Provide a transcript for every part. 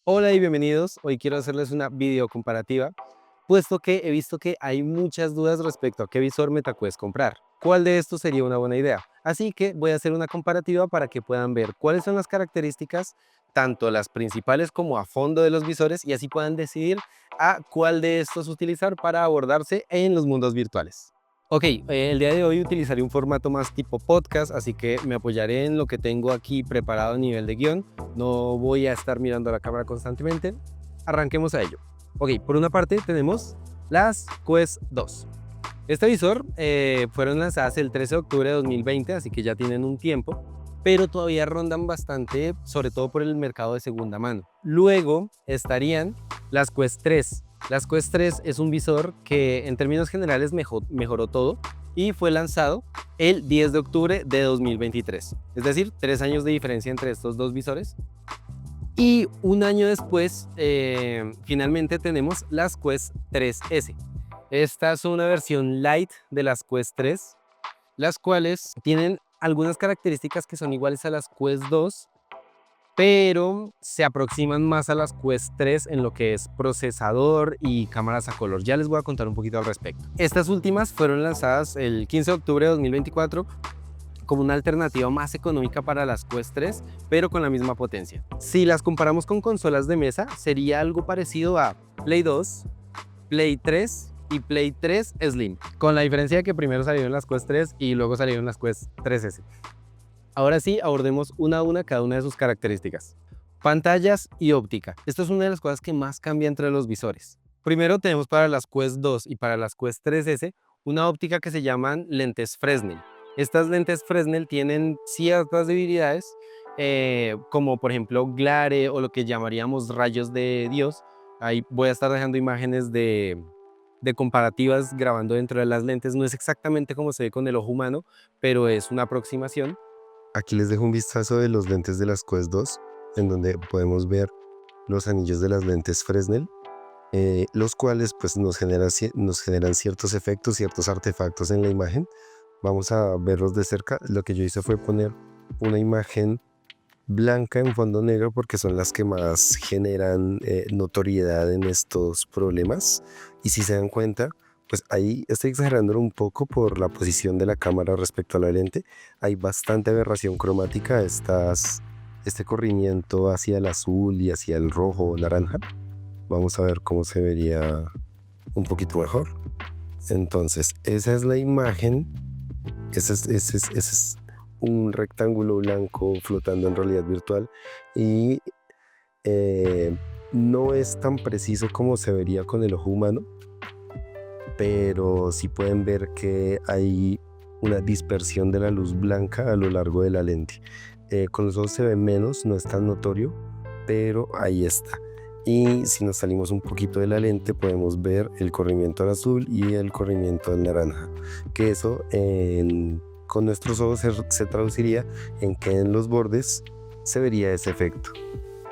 Hola y bienvenidos. Hoy quiero hacerles una video comparativa, puesto que he visto que hay muchas dudas respecto a qué visor MetaQuest comprar. ¿Cuál de estos sería una buena idea? Así que voy a hacer una comparativa para que puedan ver cuáles son las características, tanto las principales como a fondo de los visores, y así puedan decidir a cuál de estos utilizar para abordarse en los mundos virtuales. Ok, el día de hoy utilizaré un formato más tipo podcast, así que me apoyaré en lo que tengo aquí preparado a nivel de guión. No voy a estar mirando a la cámara constantemente. Arranquemos a ello. Ok, por una parte tenemos las Quest 2. Este visor fueron lanzadas el 13 de octubre de 2020, así que ya tienen un tiempo, pero todavía rondan bastante, sobre todo por el mercado de segunda mano. Luego estarían las Quest 3. Las Quest 3 es un visor que en términos generales mejoró todo y fue lanzado el 10 de octubre de 2023. Es decir, 3 años de diferencia entre estos dos visores. Y un año después, finalmente tenemos las Quest 3S. Esta es una versión light de las Quest 3, las cuales tienen algunas características que son iguales a las Quest 2, pero se aproximan más a las Quest 3 en lo que es procesador y cámaras a color. Ya les voy a contar un poquito al respecto. Estas últimas fueron lanzadas el 15 de octubre de 2024 como una alternativa más económica para las Quest 3, pero con la misma potencia. Si las comparamos con consolas de mesa, sería algo parecido a Play 2, Play 3 y Play 3 Slim, con la diferencia de que primero salieron las Quest 3 y luego salieron las Quest 3S. Ahora sí, abordemos una a una cada una de sus características. Pantallas y óptica. Esto es una de las cosas que más cambia entre los visores. Primero tenemos para las Quest 2 y para las Quest 3S una óptica que se llaman lentes Fresnel. Estas lentes Fresnel tienen ciertas debilidades, como por ejemplo glare o lo que llamaríamos rayos de Dios. Ahí voy a estar dejando imágenes de comparativas grabando dentro de las lentes. No es exactamente como se ve con el ojo humano, pero es una aproximación. Aquí les dejo un vistazo de los lentes de las Quest 2, en donde podemos ver los anillos de las lentes Fresnel, los cuales pues nos generan ciertos efectos, ciertos artefactos en la imagen. Vamos a verlos de cerca. Lo que yo hice fue poner una imagen blanca en fondo negro porque son las que más generan notoriedad en estos problemas. Y si se dan cuenta, pues ahí estoy exagerando un poco por la posición de la cámara respecto a la lente. Hay bastante aberración cromática, este corrimiento hacia el azul y hacia el rojo o naranja. Vamos a ver cómo se vería un poquito mejor. Entonces, esa es la imagen. Ese es un rectángulo blanco flotando en realidad virtual y no es tan preciso como se vería con el ojo humano, pero sí pueden ver que hay una dispersión de la luz blanca a lo largo de la lente. Con los ojos se ve menos, no es tan notorio, pero ahí está. Y si nos salimos un poquito de la lente podemos ver el corrimiento al azul y el corrimiento al naranja, que eso con nuestros ojos se traduciría en que en los bordes se vería ese efecto,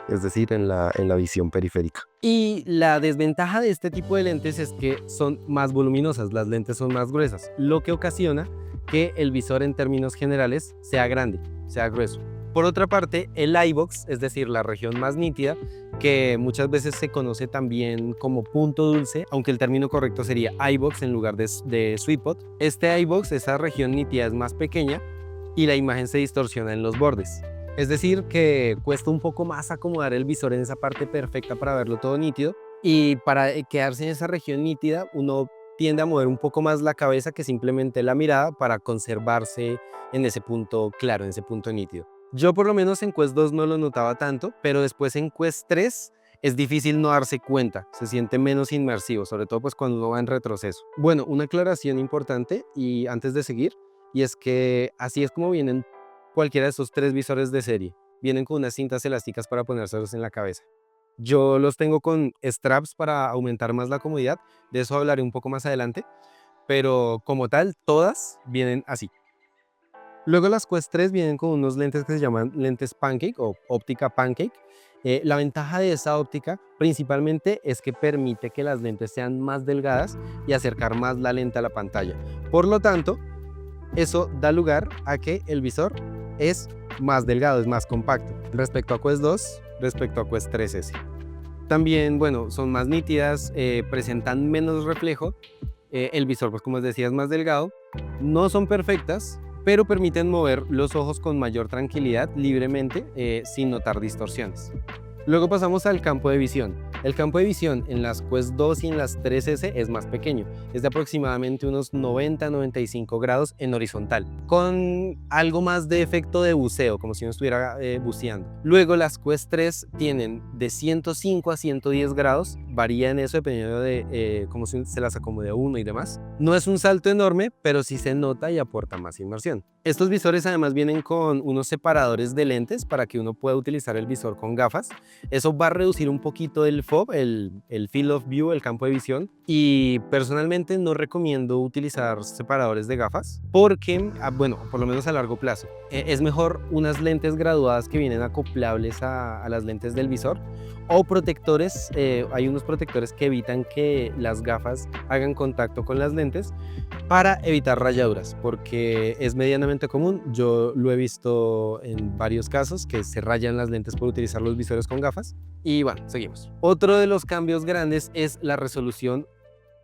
es decir, en la visión periférica. Y la desventaja de este tipo de lentes es que son más voluminosas, las lentes son más gruesas, lo que ocasiona que el visor en términos generales sea grande, sea grueso. Por otra parte, el eyeBox, es decir, la región más nítida, que muchas veces se conoce también como punto dulce, aunque el término correcto sería eyebox en lugar de sweetspot. Este eyebox, esa región nítida es más pequeña y la imagen se distorsiona en los bordes. Es decir, que cuesta un poco más acomodar el visor en esa parte perfecta para verlo todo nítido, y para quedarse en esa región nítida uno tiende a mover un poco más la cabeza que simplemente la mirada para conservarse en ese punto claro, en ese punto nítido. Yo por lo menos en Quest 2 no lo notaba tanto, pero después en Quest 3 es difícil no darse cuenta, se siente menos inmersivo, sobre todo pues cuando uno va en retroceso. Bueno, una aclaración importante y antes de seguir, y es que así es como vienen cualquiera de estos tres visores de serie. Vienen con unas cintas elásticas para ponérselos en la cabeza. Yo los tengo con straps para aumentar más la comodidad, de eso hablaré un poco más adelante, pero como tal, todas vienen así. Luego las Quest 3 vienen con unos lentes que se llaman lentes Pancake o óptica Pancake. La ventaja de esta óptica principalmente es que permite que las lentes sean más delgadas y acercar más la lente a la pantalla. Por lo tanto, eso da lugar a que el visor es más delgado, es más compacto. Respecto a Quest 2, respecto a Quest 3S. También, bueno, son más nítidas, presentan menos reflejo, el visor, pues como les decía, es más delgado, no son perfectas, pero permiten mover los ojos con mayor tranquilidad, libremente, sin notar distorsiones. Luego pasamos al campo de visión. El campo de visión en las Quest 2 y en las 3S es más pequeño, es de aproximadamente unos 90-95 grados en horizontal, con algo más de efecto de buceo, como si uno estuviera buceando. Luego las Quest 3 tienen de 105 a 110 grados, varía en eso dependiendo de cómo se las acomode a uno y demás. No es un salto enorme, pero sí se nota y aporta más inmersión. Estos visores además vienen con unos separadores de lentes para que uno pueda utilizar el visor con gafas. Eso va a reducir un poquito el FOV, el Field of View, el campo de visión. Y personalmente no recomiendo utilizar separadores de gafas porque, bueno, por lo menos a largo plazo, es mejor unas lentes graduadas que vienen acoplables a las lentes del visor, o protectores. Hay unos protectores que evitan que las gafas hagan contacto con las lentes para evitar rayaduras, porque es medianamente común. Yo lo he visto en varios casos que se rayan las lentes por utilizar los visores con gafas. Y bueno, seguimos. Otro de los cambios grandes es la resolución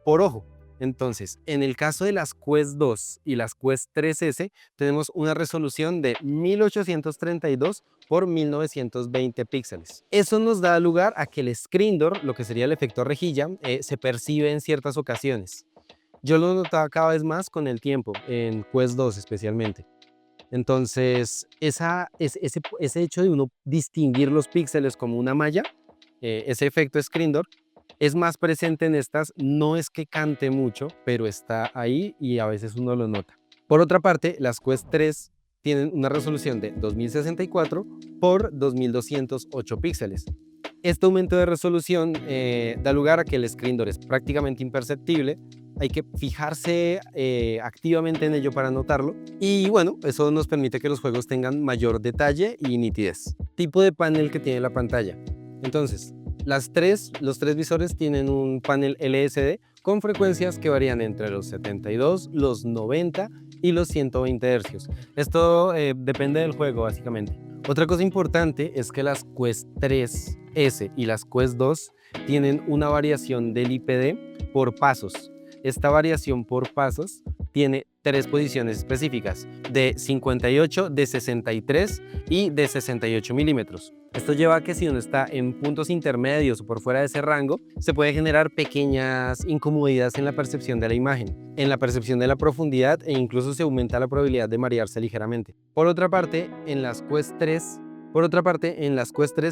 por ojo. Entonces, en el caso de las Quest 2 y las Quest 3S, tenemos una resolución de 1832 por 1920 píxeles. Eso nos da lugar a que el screen door, lo que sería el efecto rejilla, se percibe en ciertas ocasiones. Yo lo notaba cada vez más con el tiempo, en Quest 2 especialmente. Entonces, ese hecho de uno distinguir los píxeles como una malla, ese efecto screen door, es más presente en estas. No es que cante mucho, pero está ahí y a veces uno lo nota. Por otra parte, las Quest 3 tienen una resolución de 2064 por 2208 píxeles. Este aumento de resolución da lugar a que el screen door es prácticamente imperceptible. Hay que fijarse activamente en ello para notarlo. Y bueno, eso nos permite que los juegos tengan mayor detalle y nitidez. Tipo de panel que tiene la pantalla. Entonces, los tres visores tienen un panel LCD con frecuencias que varían entre los 72, los 90 y los 120 Hz. Esto depende del juego, básicamente. Otra cosa importante es que las Quest 3S y las Quest 2 tienen una variación del IPD por pasos. Esta variación por pasos tiene 3 posiciones específicas, de 58, de 63 y de 68 milímetros. Esto lleva a que si uno está en puntos intermedios o por fuera de ese rango, se puede generar pequeñas incomodidades en la percepción de la imagen, en la percepción de la profundidad, e incluso se aumenta la probabilidad de marearse ligeramente. Por otra parte, en las Quest 3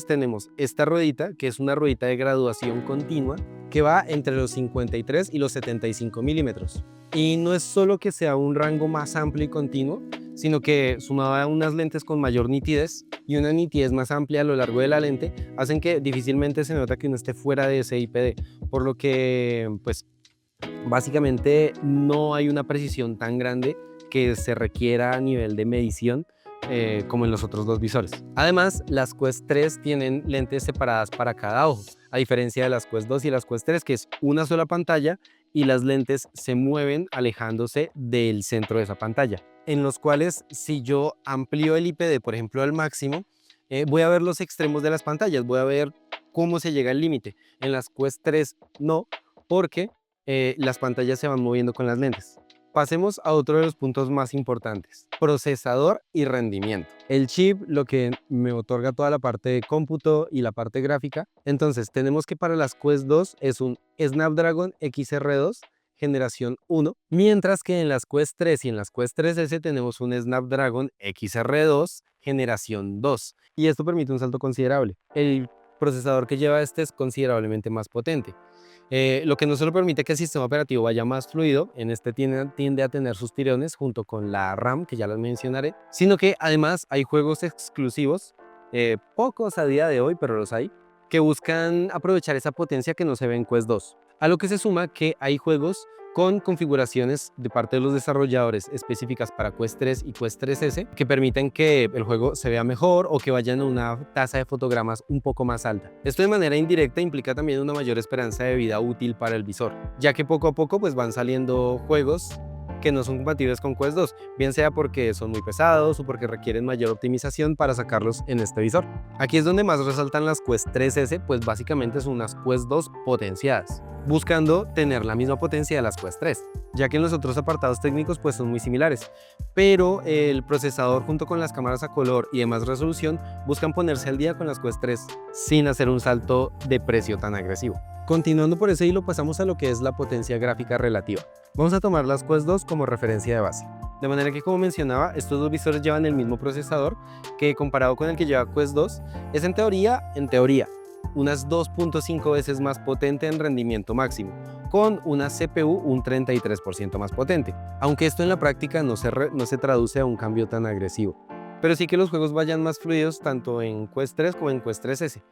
tenemos esta ruedita, que es una ruedita de graduación continua, que va entre los 53 y los 75 milímetros. Y no es solo que sea un rango más amplio y continuo, sino que sumado a unas lentes con mayor nitidez y una nitidez más amplia a lo largo de la lente, hacen que difícilmente se nota que uno esté fuera de ese IPD, por lo que pues básicamente no hay una precisión tan grande que se requiera a nivel de medición como en los otros dos visores. Además, las Quest 3 tienen lentes separadas para cada ojo, a diferencia de las Quest 2 y las Quest 3, que es una sola pantalla y las lentes se mueven alejándose del centro de esa pantalla, en los cuales si yo amplío el IPD, por ejemplo, al máximo, voy a ver los extremos de las pantallas, voy a ver cómo se llega al límite. En las Quest 3 no, porque las pantallas se van moviendo con las lentes. Pasemos a otro de los puntos más importantes: procesador y rendimiento. El chip, lo que me otorga toda la parte de cómputo y la parte gráfica. Entonces tenemos que para las Quest 2 es un Snapdragon XR2 generación 1, mientras que en las Quest 3 y en las Quest 3S tenemos un Snapdragon XR2 generación 2, y esto permite un salto considerable. El procesador que lleva este es considerablemente más potente. Lo que no solo permite que el sistema operativo vaya más fluido, en este tiende a tener sus tirones junto con la RAM, que ya las mencionaré, sino que además hay juegos exclusivos, pocos a día de hoy, pero los hay, que buscan aprovechar esa potencia que no se ve en Quest 2. A lo que se suma que hay juegos con configuraciones de parte de los desarrolladores específicas para Quest 3 y Quest 3S que permiten que el juego se vea mejor o que vayan a una tasa de fotogramas un poco más alta. Esto de manera indirecta implica también una mayor esperanza de vida útil para el visor, ya que poco a poco pues van saliendo juegos que no son compatibles con Quest 2, bien sea porque son muy pesados o porque requieren mayor optimización para sacarlos en este visor. Aquí es donde más resaltan las Quest 3S, pues básicamente son unas Quest 2 potenciadas, buscando tener la misma potencia de las Quest 3, ya que en los otros apartados técnicos pues son muy similares, pero el procesador junto con las cámaras a color y demás resolución buscan ponerse al día con las Quest 3 sin hacer un salto de precio tan agresivo. Continuando por ese hilo, pasamos a lo que es la potencia gráfica relativa. Vamos a tomar las Quest 2 como referencia de base. De manera que, como mencionaba, estos dos visores llevan el mismo procesador, que comparado con el que lleva Quest 2, es en teoría, unas 2.5 veces más potente en rendimiento máximo, con una CPU un 33% más potente, aunque esto en la práctica no se traduce a un cambio tan agresivo. Pero sí que los juegos vayan más fluidos tanto en Quest 3 como en Quest 3S,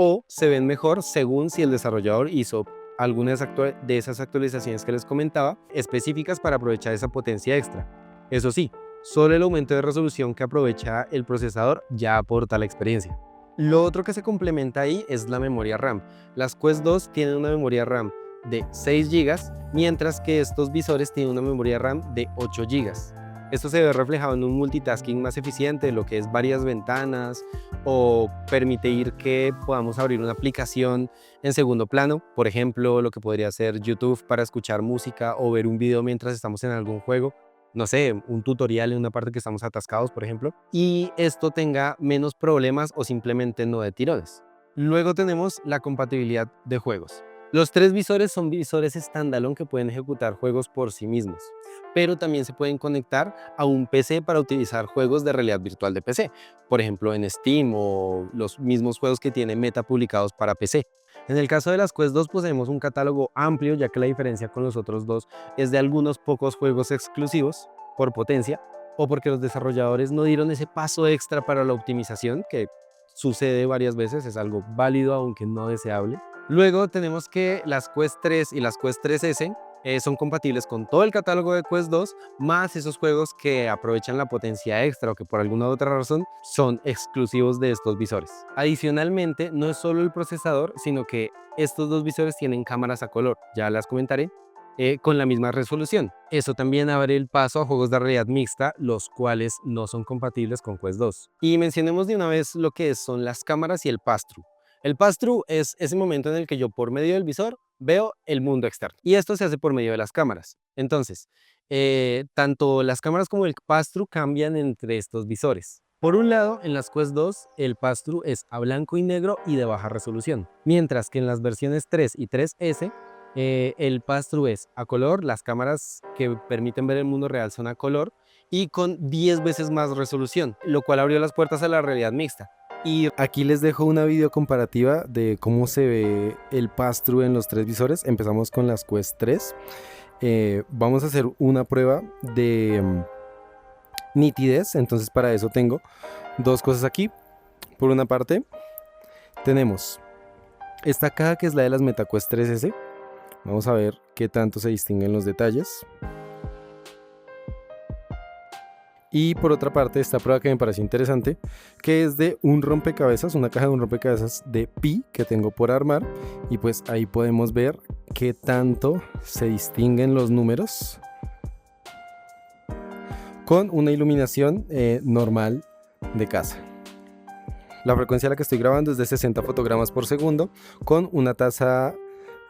o se ven mejor según si el desarrollador hizo algunas de esas actualizaciones que les comentaba, específicas para aprovechar esa potencia extra. Eso sí, solo el aumento de resolución que aprovecha el procesador ya aporta la experiencia. Lo otro que se complementa ahí es la memoria RAM. Las Quest 2 tienen una memoria RAM de 6 GB, mientras que estos visores tienen una memoria RAM de 8 GB. Esto se ve reflejado en un multitasking más eficiente, lo que es varias ventanas o permitir que podamos abrir una aplicación en segundo plano, por ejemplo, lo que podría ser YouTube para escuchar música o ver un video mientras estamos en algún juego, no sé, un tutorial en una parte que estamos atascados, por ejemplo, y esto tenga menos problemas o simplemente no de tirones. Luego tenemos la compatibilidad de juegos. Los tres visores son visores standalone que pueden ejecutar juegos por sí mismos, pero también se pueden conectar a un PC para utilizar juegos de realidad virtual de PC, por ejemplo en Steam o los mismos juegos que tiene Meta publicados para PC. En el caso de las Quest 2 poseemos un catálogo amplio, ya que la diferencia con los otros dos es de algunos pocos juegos exclusivos por potencia o porque los desarrolladores no dieron ese paso extra para la optimización, que sucede varias veces, es algo válido aunque no deseable. Luego tenemos que las Quest 3 y las Quest 3S son compatibles con todo el catálogo de Quest 2, más esos juegos que aprovechan la potencia extra o que por alguna otra razón son exclusivos de estos visores. Adicionalmente, no es solo el procesador, sino que estos dos visores tienen cámaras a color, ya las comentaré, con la misma resolución. Eso también abre el paso a juegos de realidad mixta, los cuales no son compatibles con Quest 2. Y mencionemos de una vez lo que son las cámaras y el pass-through. El pass-through es ese momento en el que yo por medio del visor veo el mundo externo, y esto se hace por medio de las cámaras. Entonces, tanto las cámaras como el pass-through cambian entre estos visores. Por un lado, en las Quest 2 el pass-through es a blanco y negro y de baja resolución, mientras que en las versiones 3 y 3S el pass-through es a color. Las cámaras que permiten ver el mundo real son a color y con 10 veces más resolución, lo cual abrió las puertas a la realidad mixta. Y aquí les dejo una video comparativa de cómo se ve el pass-through en los tres visores. Empezamos con las Quest 3. Vamos a hacer una prueba de nitidez. Entonces para eso tengo dos cosas aquí. Por una parte tenemos esta caja que es la de las MetaQuest 3S. Vamos a ver qué tanto se distinguen los detalles. Y por otra parte, esta prueba que me pareció interesante, que es de un rompecabezas, una caja de un rompecabezas de Pi que tengo por armar. Y pues ahí podemos ver qué tanto se distinguen los números con una iluminación normal de casa. La frecuencia a la que estoy grabando es de 60 fotogramas por segundo con una tasa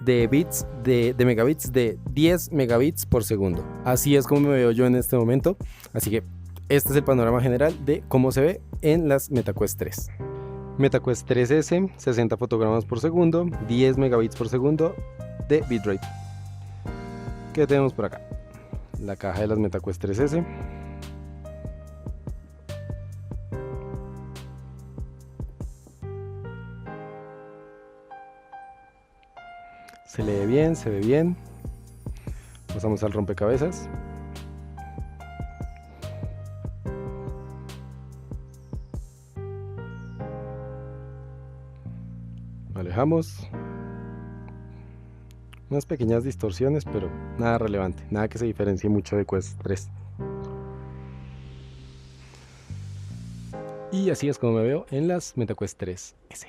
de bits de megabits de 10 megabits por segundo. Así es como me veo yo en este momento. Así que este es el panorama general de cómo se ve en las MetaQuest 3. MetaQuest 3S, 60 fotogramas por segundo, 10 megabits por segundo de bitrate. ¿Qué tenemos por acá? La caja de las MetaQuest 3S. Se lee bien, se ve bien. Pasamos al rompecabezas. Alejamos. Unas pequeñas distorsiones, pero nada relevante, nada que se diferencie mucho de Quest 3. Y así es como me veo en las MetaQuest 3S.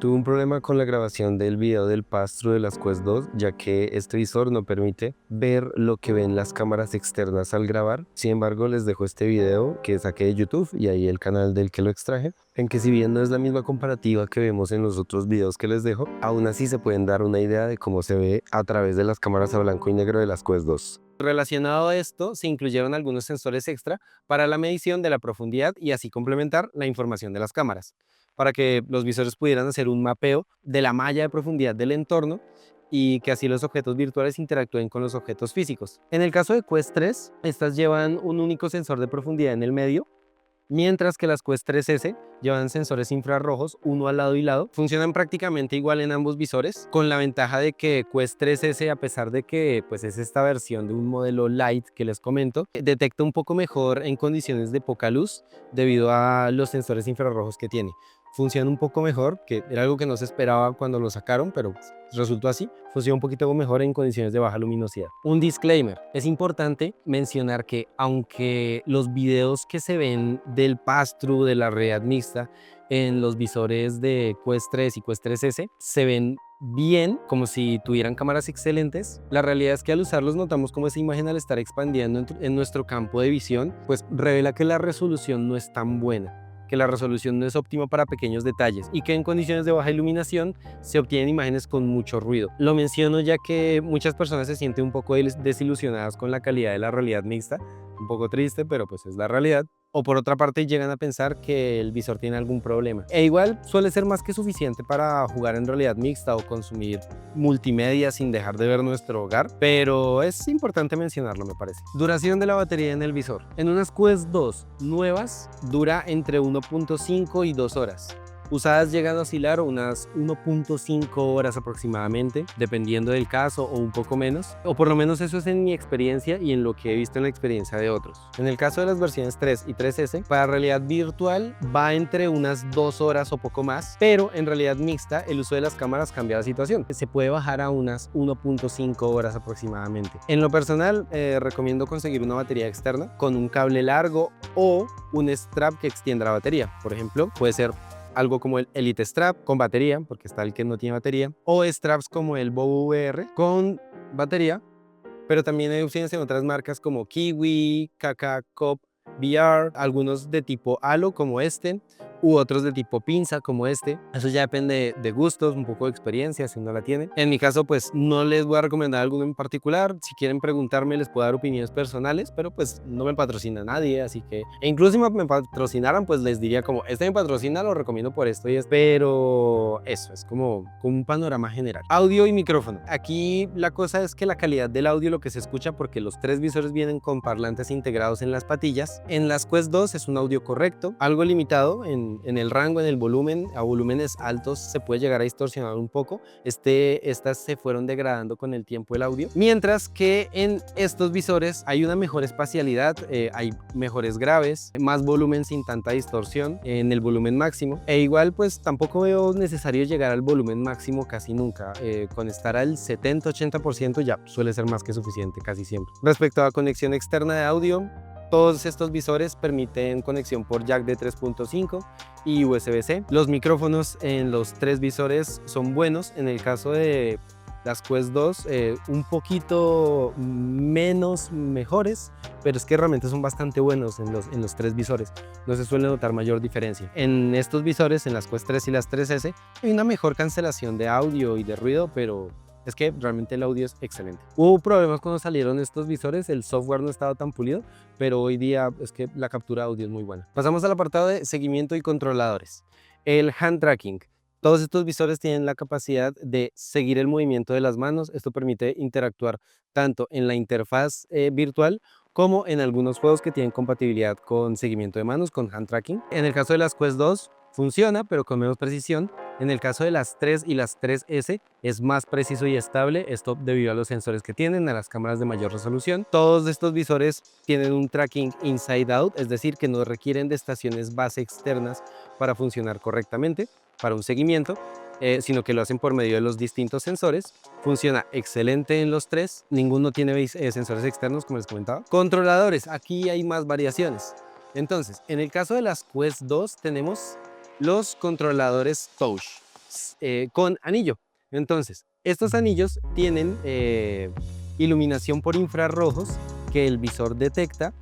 Tuve un problema con la grabación del video del pass-through de las Quest 2, ya que este visor no permite ver lo que ven las cámaras externas al grabar. Sin embargo, les dejo este video que saqué de YouTube y ahí el canal del que lo extraje, en que si bien no es la misma comparativa que vemos en los otros videos que les dejo, aún así se pueden dar una idea de cómo se ve a través de las cámaras a blanco y negro de las Quest 2. Relacionado a esto, se incluyeron algunos sensores extra para la medición de la profundidad y así complementar la información de las cámaras, para que los visores pudieran hacer un mapeo de la malla de profundidad del entorno y que así los objetos virtuales interactúen con los objetos físicos. En el caso de Quest 3, estas llevan un único sensor de profundidad en el medio, mientras que las Quest 3S llevan sensores infrarrojos, uno al lado y lado. Funcionan prácticamente igual en ambos visores, con la ventaja de que Quest 3S, a pesar de que pues, es esta versión de un modelo light que les comento, detecta un poco mejor en condiciones de poca luz debido a los sensores infrarrojos que tiene. Funciona un poco mejor, que era algo que no se esperaba cuando lo sacaron, pero resultó así. Funciona un poquito mejor en condiciones de baja luminosidad. Un disclaimer: es importante mencionar que aunque los videos que se ven del pass-through de la realidad mixta en los visores de Quest 3 y Quest 3S se ven bien, como si tuvieran cámaras excelentes, la realidad es que al usarlos notamos como esa imagen, al estar expandiendo en nuestro campo de visión, pues revela que la resolución no es tan buena, que la resolución no es óptima para pequeños detalles y que en condiciones de baja iluminación se obtienen imágenes con mucho ruido. Lo menciono ya que muchas personas se sienten un poco desilusionadas con la calidad de la realidad mixta, un poco triste, pero pues es la realidad. O por otra parte llegan a pensar que el visor tiene algún problema. E igual suele ser más que suficiente para jugar en realidad mixta o consumir multimedia sin dejar de ver nuestro hogar, pero es importante mencionarlo, me parece. Duración de la batería en el visor. En unas Quest 2 nuevas dura entre 1.5 y 2 horas. Usadas llegan a oscilar unas 1.5 horas aproximadamente, dependiendo del caso o un poco menos, o por lo menos eso es en mi experiencia y en lo que he visto en la experiencia de otros. En el caso de las versiones 3 y 3S, para realidad virtual va entre unas 2 horas o poco más, pero en realidad mixta el uso de las cámaras cambia la situación. Se puede bajar a unas 1.5 horas aproximadamente. En lo personal, recomiendo conseguir una batería externa con un cable largo o un strap que extienda la batería. Por ejemplo, puede ser algo como el Elite Strap con batería, porque está el que no tiene batería, o straps como el Bow VR con batería, pero también hay opciones en otras marcas como Kiwi, KK Cop VR, algunos de tipo halo como este, u otros de tipo pinza como este. Eso ya depende de gustos, un poco de experiencia si uno la tiene. En mi caso pues no les voy a recomendar alguno en particular. Si quieren preguntarme les puedo dar opiniones personales, pero pues no me patrocina nadie, así que incluso si me patrocinaran pues les diría como este me patrocina, lo recomiendo por esto y es, pero eso es como un panorama general. Audio y micrófono. Aquí la cosa es que la calidad del audio, lo que se escucha, porque los tres visores vienen con parlantes integrados en las patillas. En las Quest 2 es un audio correcto, algo limitado en el rango, en el volumen. A volúmenes altos se puede llegar a distorsionar un poco. Estas se fueron degradando con el tiempo el audio, mientras que en estos visores hay una mejor espacialidad, hay mejores graves, más volumen sin tanta distorsión en el volumen máximo, e igual pues tampoco veo necesario llegar al volumen máximo casi nunca. Con estar al 70-80% ya suele ser más que suficiente casi siempre. Respecto a conexión externa de audio, todos estos visores permiten conexión por jack de 3.5 y USB-C. Los micrófonos en los tres visores son buenos. En el caso de las Quest 2, un poquito menos mejores, pero es que realmente son bastante buenos en los tres visores. No se suele notar mayor diferencia. En estos visores, en las Quest 3 y las 3S, hay una mejor cancelación de audio y de ruido, pero es que realmente el audio es excelente. Hubo problemas cuando salieron estos visores, el software no estaba tan pulido, pero hoy día es que la captura de audio es muy buena. Pasamos al apartado de seguimiento y controladores. El hand tracking. Todos estos visores tienen la capacidad de seguir el movimiento de las manos. Esto permite interactuar tanto en la interfaz virtual como en algunos juegos que tienen compatibilidad con seguimiento de manos, con hand tracking. En el caso de las Quest 2 funciona, pero con menos precisión. En el caso de las 3 y las 3S es más preciso y estable, esto debido a los sensores que tienen, a las cámaras de mayor resolución. Todos estos visores tienen un tracking inside out, es decir, que no requieren de estaciones base externas para funcionar correctamente, para un seguimiento, sino que lo hacen por medio de los distintos sensores. Funciona excelente en los tres, ninguno tiene sensores externos como les comentaba. Controladores, aquí hay más variaciones. Entonces, en el caso de las Quest 2 tenemos los controladores touch. con anillo. Entonces, estos anillos tienen iluminación por infrarrojos que el visor detecta,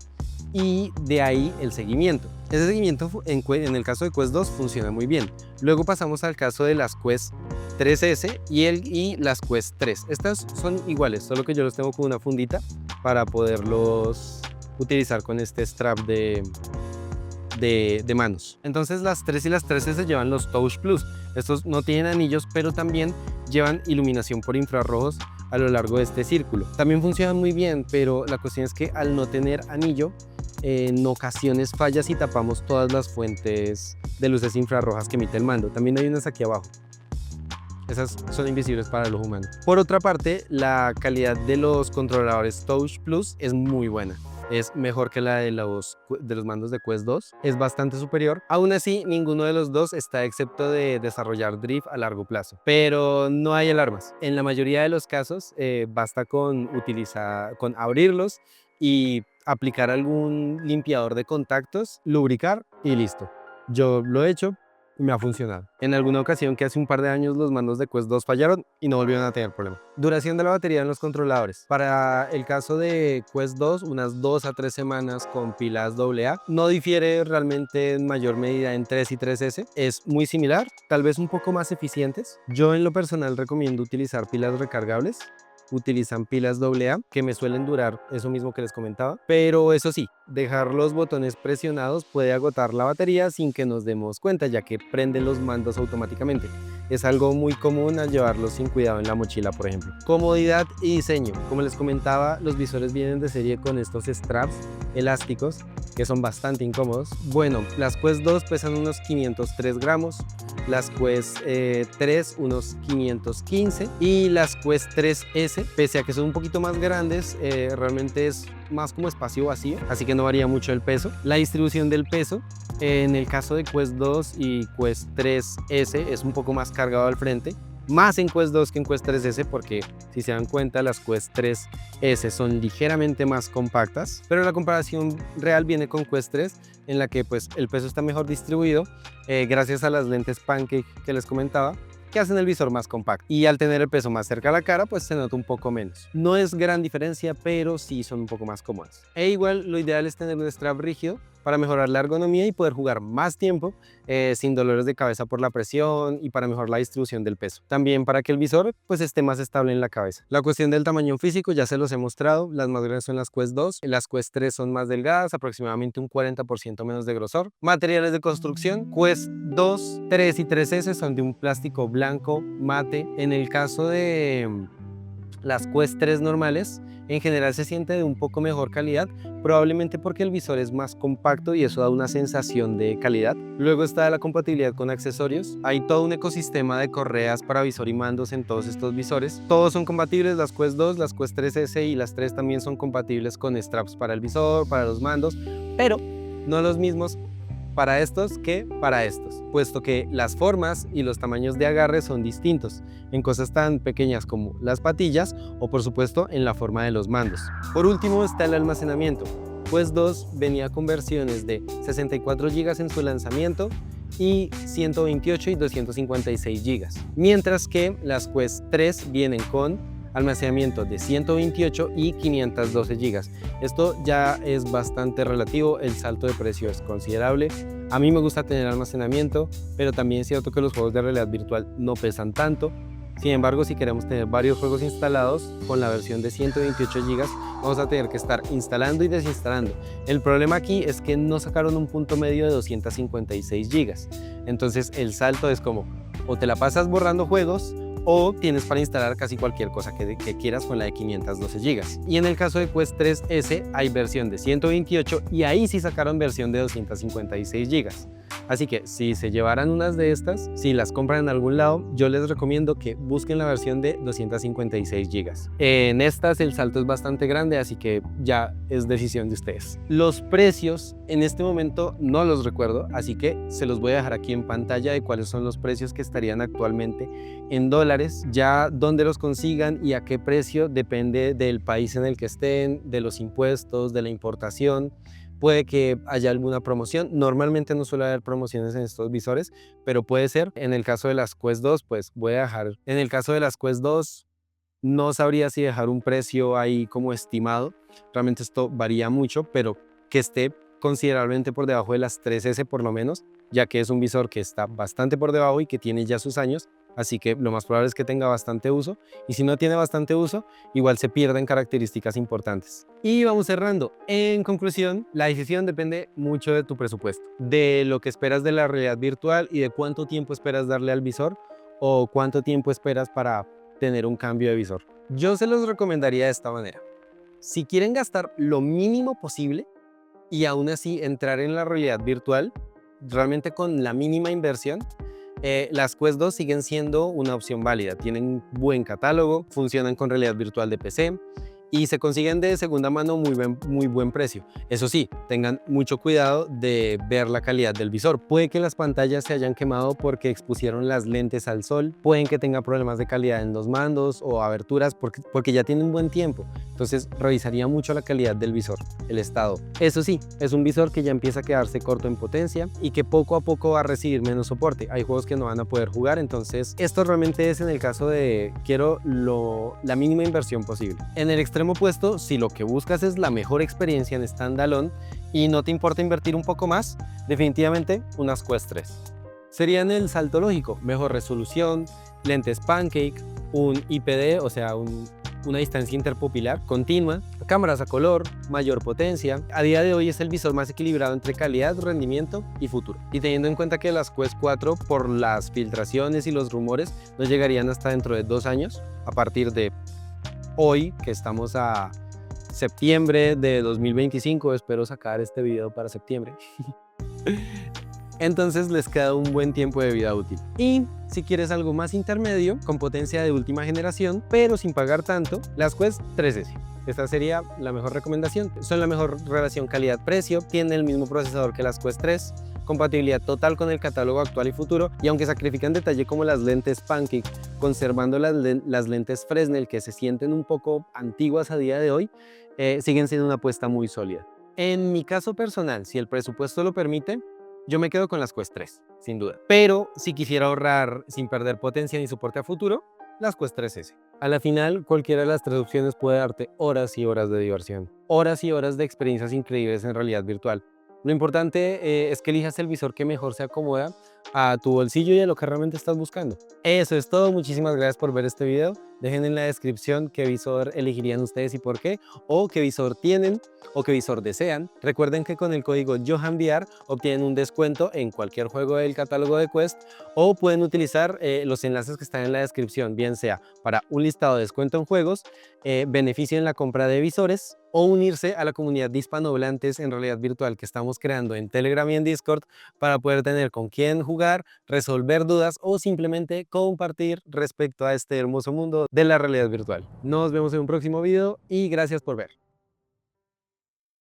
y de ahí el seguimiento. Ese seguimiento en el caso de Quest 2 funciona muy bien. Luego pasamos al caso de las Quest 3S y las Quest 3. Estas son iguales, solo que yo los tengo con una fundita para poderlos utilizar con este strap de manos. Entonces las 3 y las 3S llevan los Touch Plus. Estos no tienen anillos, pero también llevan iluminación por infrarrojos a lo largo de este círculo. También funcionan muy bien, pero la cuestión es que al no tener anillo, en ocasiones falla si tapamos todas las fuentes de luces infrarrojas que emite el mando. También hay unas aquí abajo. Esas son invisibles para el ojo humano. Por otra parte, la calidad de los controladores Touch Plus es muy buena. Es mejor que la de los mandos de Quest 2, es bastante superior. Aún así, ninguno de los dos está excepto de desarrollar drift a largo plazo, pero no hay alarmas. En la mayoría de los casos, basta con abrirlos y aplicar algún limpiador de contactos, lubricar y listo. Yo lo he hecho y me ha funcionado. En alguna ocasión que hace un par de años los mandos de Quest 2 fallaron y no volvieron a tener problema. Duración de la batería en los controladores. Para el caso de Quest 2, unas 2 a 3 semanas con pilas AA. No difiere realmente en mayor medida en 3 y 3S. Es muy similar, tal vez un poco más eficientes. Yo en lo personal recomiendo utilizar pilas recargables. Utilizan pilas AA que me suelen durar eso mismo que les comentaba, pero eso sí, dejar los botones presionados puede agotar la batería sin que nos demos cuenta, ya que prenden los mandos automáticamente. Es algo muy común al llevarlos sin cuidado en la mochila, por ejemplo. Comodidad y diseño. Como les comentaba, los visores vienen de serie con estos straps elásticos que son bastante incómodos. Bueno, las Quest 2 pesan unos 503 gramos, las Quest 3 unos 515 y las Quest 3S, pese a que son un poquito más grandes, realmente es más como espacio vacío, así que no varía mucho el peso. La distribución del peso, en el caso de Quest 2 y Quest 3S, es un poco más cargado al frente, más en Quest 2 que en Quest 3S, porque si se dan cuenta las Quest 3S son ligeramente más compactas, pero la comparación real viene con Quest 3, en la que pues el peso está mejor distribuido gracias a las lentes Pancake que les comentaba, que hacen el visor más compacto, y al tener el peso más cerca a la cara pues se nota un poco menos. No es gran diferencia, pero sí son un poco más cómodas. E igual lo ideal es tener un strap rígido para mejorar la ergonomía y poder jugar más tiempo sin dolores de cabeza por la presión, y para mejorar la distribución del peso. También para que el visor pues esté más estable en la cabeza. La cuestión del tamaño físico ya se los he mostrado. Las más grandes son las Quest 2, las Quest 3 son más delgadas, aproximadamente un 40% menos de grosor. Materiales de construcción: Quest 2, 3 y 3S son de un plástico blanco mate. En el caso de las Quest 3 normales, en general se siente de un poco mejor calidad, probablemente porque el visor es más compacto y eso da una sensación de calidad. Luego está la compatibilidad con accesorios. Hay todo un ecosistema de correas para visor y mandos en todos estos visores. Todos son compatibles, las Quest 2, las Quest 3S y las 3 también son compatibles con straps para el visor, para los mandos, pero no los mismos para estos que para estos, puesto que las formas y los tamaños de agarre son distintos en cosas tan pequeñas como las patillas o por supuesto en la forma de los mandos. Por último está el almacenamiento. Quest 2 venía con versiones de 64 GB en su lanzamiento y 128 y 256 GB, mientras que las Quest 3 vienen con almacenamiento de 128 y 512 GB. Esto ya es bastante relativo, el salto de precio es considerable. A mí me gusta tener almacenamiento, pero también es cierto que los juegos de realidad virtual no pesan tanto. Sin embargo, si queremos tener varios juegos instalados con la versión de 128 GB, vamos a tener que estar instalando y desinstalando. El problema aquí es que no sacaron un punto medio de 256 GB. Entonces el salto es como, o te la pasas borrando juegos, o tienes para instalar casi cualquier cosa que quieras con la de 512 GB. Y en el caso de Quest 3S hay versión de 128 y ahí sí sacaron versión de 256 GB. Así que si se llevaran unas de estas, si las compran en algún lado, yo les recomiendo que busquen la versión de 256 GB. En estas el salto es bastante grande, así que ya es decisión de ustedes. Los precios en este momento no los recuerdo, así que se los voy a dejar aquí en pantalla de cuáles son los precios que estarían actualmente en dólares. Ya dónde los consigan y a qué precio depende del país en el que estén, de los impuestos, de la importación. puede que haya alguna promoción. Normalmente no suele haber promociones en estos visores, pero puede ser. En el caso de las Quest 2, pues voy a dejar, en el caso de las Quest 2, no sabría si dejar un precio ahí como estimado. Realmente esto varía mucho, pero que esté considerablemente por debajo de las 3S por lo menos, ya que es un visor que está bastante por debajo y que tiene ya sus años, así que lo más probable es que tenga bastante uso, y si no tiene bastante uso, igual se pierden características importantes. Y vamos cerrando. En conclusión, la decisión depende mucho de tu presupuesto, de lo que esperas de la realidad virtual y de cuánto tiempo esperas darle al visor o cuánto tiempo esperas para tener un cambio de visor. Yo se los recomendaría de esta manera. Si quieren gastar lo mínimo posible y aún así entrar en la realidad virtual, realmente con la mínima inversión, las Quest 2 siguen siendo una opción válida. Tienen buen catálogo, funcionan con realidad virtual de PC y se consiguen de segunda mano muy buen precio. Eso sí, tengan mucho cuidado de ver la calidad del visor. Puede que las pantallas se hayan quemado porque expusieron las lentes al sol, pueden que tenga problemas de calidad en los mandos o aberturas porque ya tienen buen tiempo. Entonces revisaría mucho la calidad del visor, el estado. Eso sí, es un visor que ya empieza a quedarse corto en potencia y que poco a poco va a recibir menos soporte. Hay juegos que no van a poder jugar, entonces esto realmente es en el caso de quiero la mínima inversión posible. En el extremo opuesto, si lo que buscas es la mejor experiencia en standalone y no te importa invertir un poco más, definitivamente unas Quest 3. Serían el salto lógico: mejor resolución, lentes pancake, un IPD, o sea, una distancia interpupilar continua, cámaras a color, mayor potencia. A día de hoy es el visor más equilibrado entre calidad, rendimiento y futuro. Y teniendo en cuenta que las Quest 4, por las filtraciones y los rumores, no llegarían hasta dentro de 2 años, a partir de hoy, que estamos a septiembre de 2025, espero sacar este video para septiembre. Entonces les queda un buen tiempo de vida útil. Y si quieres algo más intermedio, con potencia de última generación, pero sin pagar tanto, las Quest 3S. Esta sería la mejor recomendación. Son la mejor relación calidad-precio, tienen el mismo procesador que las Quest 3, compatibilidad total con el catálogo actual y futuro, y aunque sacrifican detalle como las lentes Pancake, conservando las lentes Fresnel que se sienten un poco antiguas a día de hoy, siguen siendo una apuesta muy sólida. En mi caso personal, si el presupuesto lo permite, yo me quedo con las Quest 3, sin duda. Pero si quisiera ahorrar sin perder potencia ni soporte a futuro, las Quest 3S. A la final, cualquiera de las tres opciones puede darte horas y horas de diversión, horas y horas de experiencias increíbles en realidad virtual. Lo importante es que elijas el visor que mejor se acomoda a tu bolsillo y a lo que realmente estás buscando. Eso es todo. Muchísimas gracias por ver este video. Dejen en la descripción qué visor elegirían ustedes y por qué, o qué visor tienen o qué visor desean. Recuerden que con el código JohanVR obtienen un descuento en cualquier juego del catálogo de Quest, o pueden utilizar los enlaces que están en la descripción, bien sea para un listado de descuento en juegos, beneficio en la compra de visores, o unirse a la comunidad de hispanohablantes en realidad virtual que estamos creando en Telegram y en Discord para poder tener con quién jugar, resolver dudas o simplemente compartir respecto a este hermoso mundo de la realidad virtual. Nos vemos en un próximo video y gracias por ver.